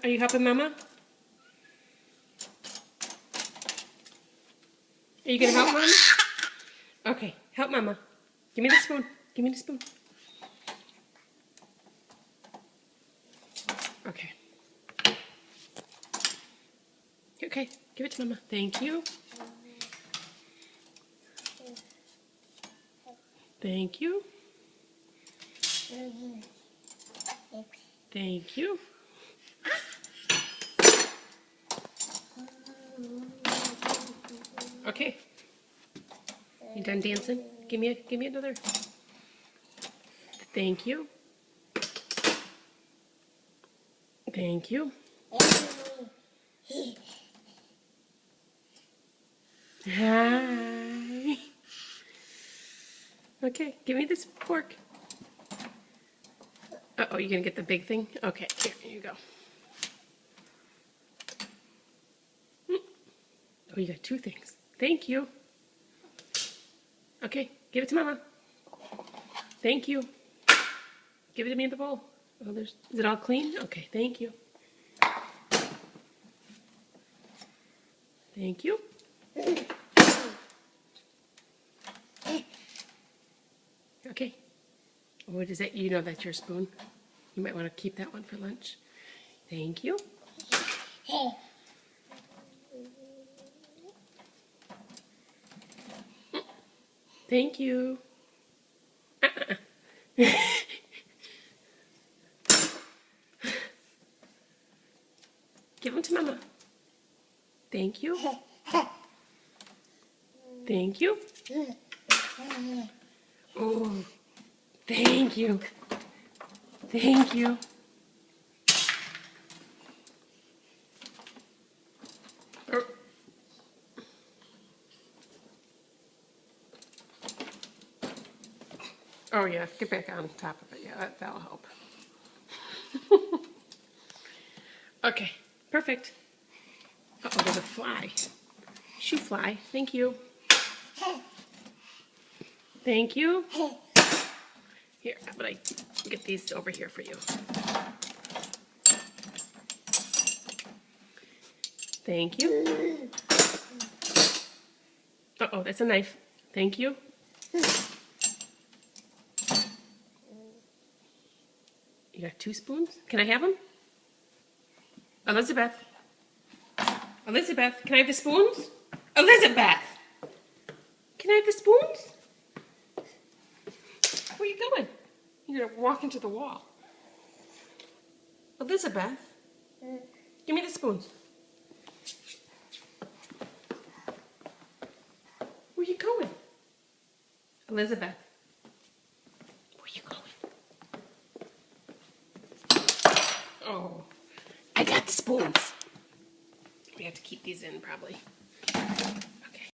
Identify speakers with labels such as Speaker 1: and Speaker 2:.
Speaker 1: Are you helping Mama? Are you gonna help Mama? Okay, help Mama. Give me the spoon. Give me the spoon. Okay. Okay, give it to Mama. Thank you. Thank you. Thank you. Okay. You done dancing? Give me another. Thank you. Thank you. Hi. Okay, give me this fork. Uh-oh, you gonna get the big thing? Okay, here you go. Oh, you got two things. Thank you. Okay, give it to Mama. Thank you. Give it to me in the bowl. Oh, is it all clean? Okay, thank you. Thank you. Okay. What is that? You know that's your spoon. You might want to keep that one for lunch. Thank you. Thank you. Give them to Mama. Thank you. Thank you. Oh, thank you. Thank you. Oh yeah, get back on top of it. Yeah, that'll help. Okay, perfect. Uh-oh, there's a fly. Shoe fly. Thank you. Thank you. Here, how about I get these over here for you? Thank you. Uh-oh, that's a knife. Thank you. You got 2 spoons? Can I have them? Elizabeth. Elizabeth, can I have the spoons? Elizabeth! Can I have the spoons? Where are you going? You're gonna walk into the wall. Elizabeth, give me the spoons. Where are you going? Elizabeth, where are you going? Oh, I got the spoons. We have to keep these in probably.